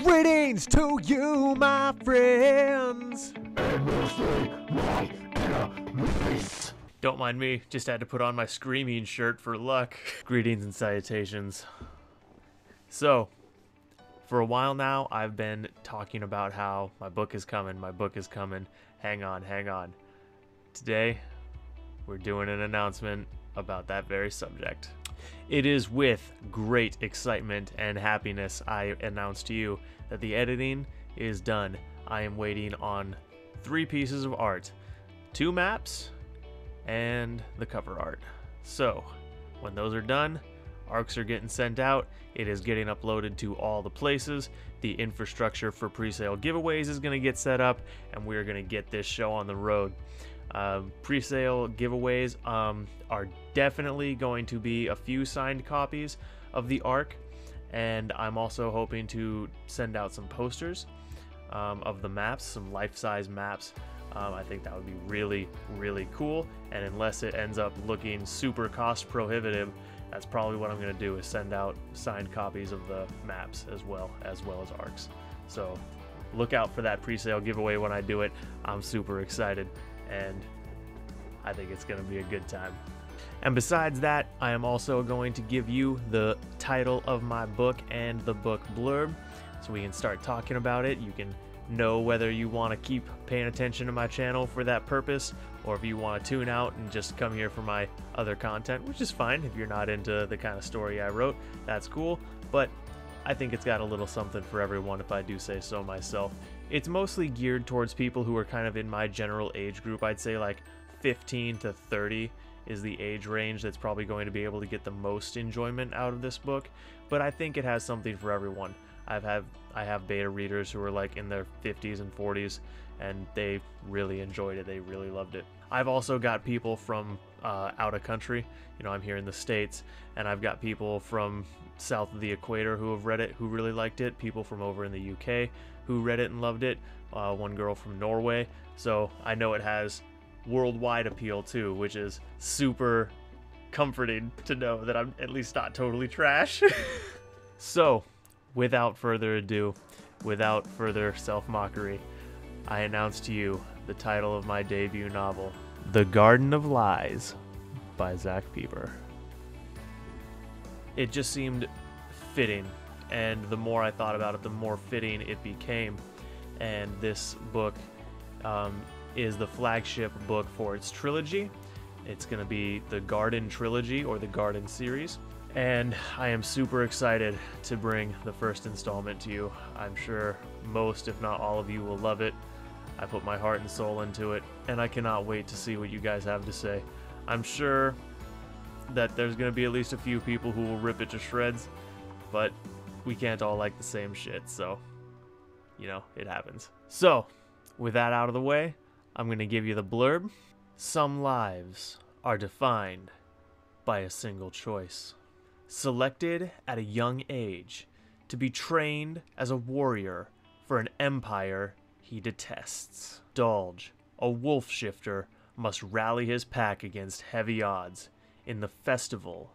Greetings to you, my friends. Don't mind me, just had to put on my screaming shirt for luck. Greetings and salutations. So, for a while now, I've been talking about how my book is coming, hang on. Today, we're doing an announcement about that very subject. It is with great excitement and happiness I announce to you that the editing is done. I am waiting on 3 pieces of art, 2 maps, and the cover art. So, when those are done, arcs are getting sent out, it is getting uploaded to all the places, the infrastructure for pre-sale giveaways is going to get set up, and we're going to get this show on the road. Pre-sale giveaways are definitely going to be a few signed copies of the arc, and I'm also hoping to send out some posters of the maps, some life-size maps. I think that would be really, really cool, and unless it ends up looking super cost prohibitive, that's probably what I'm going to do, is send out signed copies of the maps as well as arcs. So look out for that pre-sale giveaway when I do it. I'm super excited, and I think it's going to be a good time. And besides that, I am also going to give you the title of my book and the book blurb, so we can start talking about it. You can know whether you want to keep paying attention to my channel for that purpose, or if you want to tune out and just come here for my other content, which is fine. If you're not into the kind of story I wrote, that's cool, but I think it's got a little something for everyone, if I do say so myself. It's mostly geared towards people who are kind of in my general age group. I'd say like 15 to 30 is the age range that's probably going to be able to get the most enjoyment out of this book, but I think it has something for everyone. I have beta readers who are like in their 50s and 40s, and they really enjoyed it. They really loved it. I've also got people from out of country. You know, I'm here in the States, and I've got people from south of the equator who have read it, who really liked it. People from over in the UK who read it and loved it. One girl from Norway. So I know it has worldwide appeal too, which is super comforting to know that I'm at least not totally trash. So, without further ado, without further self-mockery, I announce to you the title of my debut novel, The Garden of Lies by Zach Pieper. It just seemed fitting, and the more I thought about it, the more fitting it became. And this book is the flagship book for its trilogy. It's going to be the Garden Trilogy, or the Garden series. And I am super excited to bring the first installment to you. I'm sure most, if not all of you, will love it. I put my heart and soul into it, and I cannot wait to see what you guys have to say. I'm sure that there's going to be at least a few people who will rip it to shreds, but we can't all like the same shit, so, you know, it happens. So, with that out of the way, I'm going to give you the blurb. Some lives are defined by a single choice. Selected at a young age to be trained as a warrior for an empire he detests. Dolge, a wolf shifter, must rally his pack against heavy odds in the festival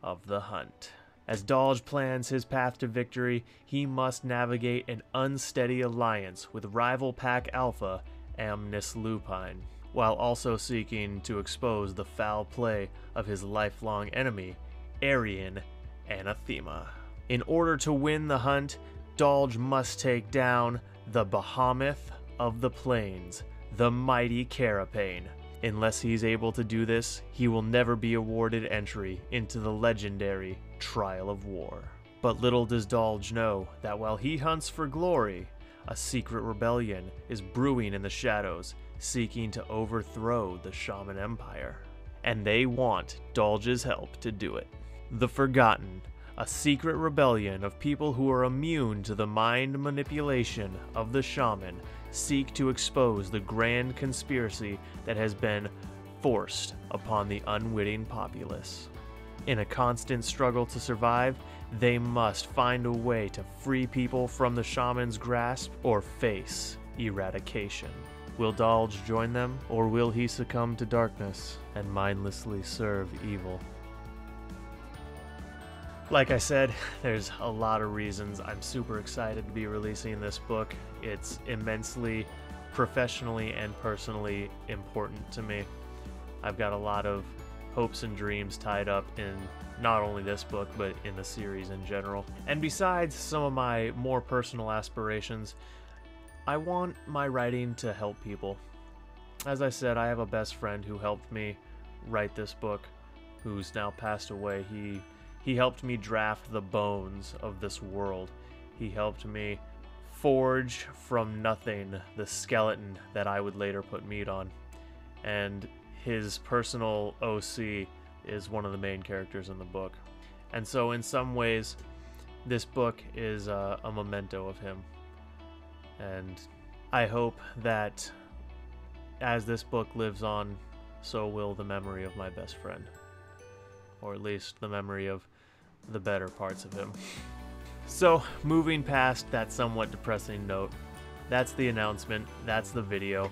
of the hunt. As Dolge plans his path to victory, he must navigate an unsteady alliance with rival pack alpha Amnis Lupine, while also seeking to expose the foul play of his lifelong enemy, Aryan Anathema. In order to win the hunt, Dolge must take down the Behemoth of the Plains, the mighty Carapain. Unless he's able to do this, he will never be awarded entry into the legendary Trial of War. But little does Dolge know that while he hunts for glory, a secret rebellion is brewing in the shadows, seeking to overthrow the Shaman Empire. And they want Dolge's help to do it. The Forgotten, a secret rebellion of people who are immune to the mind manipulation of the Shaman, seek to expose the grand conspiracy that has been forced upon the unwitting populace. In a constant struggle to survive, they must find a way to free people from the Shaman's grasp or face eradication. Will Dolge join them, or will he succumb to darkness and mindlessly serve evil? Like I said, there's a lot of reasons I'm super excited to be releasing this book. It's immensely professionally and personally important to me. I've got a lot of hopes and dreams tied up in not only this book, but in the series in general. And besides some of my more personal aspirations, I want my writing to help people. As I said, I have a best friend who helped me write this book, who's now passed away. He helped me draft the bones of this world. He helped me forge from nothing the skeleton that I would later put meat on. And his personal OC is one of the main characters in the book. And so in some ways, this book is a memento of him. And I hope that as this book lives on, so will the memory of my best friend. Or at least the memory of the better parts of him. So, moving past that somewhat depressing note, that's the announcement, that's the video.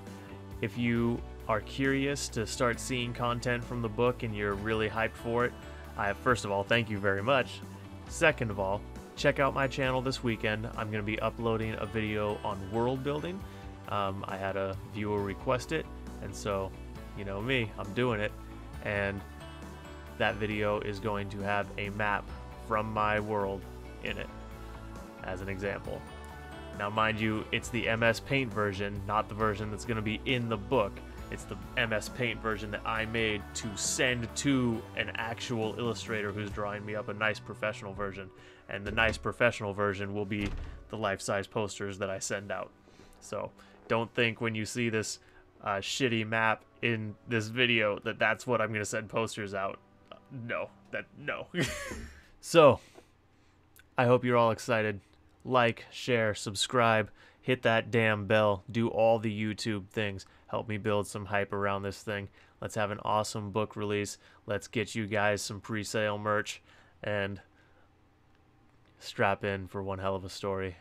If you are curious to start seeing content from the book and you're really hyped for it, first of all, thank you very much. Second of all, check out my channel this weekend. I'm going to be uploading a video on world building. I had a viewer request it, and so, you know me, I'm doing it. And that video is going to have a map from my world in it, as an example. Now, mind you, it's the MS Paint version, not the version that's going to be in the book. It's the MS Paint version that I made to send to an actual illustrator who's drawing me up a nice professional version. And the nice professional version will be the life-size posters that I send out. So don't think when you see this shitty map in this video that that's what I'm going to send posters out. No. So, I hope you're all excited. Like, share, subscribe, hit that damn bell, do all the YouTube things. Help me build some hype around this thing. Let's have an awesome book release. Let's get you guys some pre-sale merch and strap in for one hell of a story.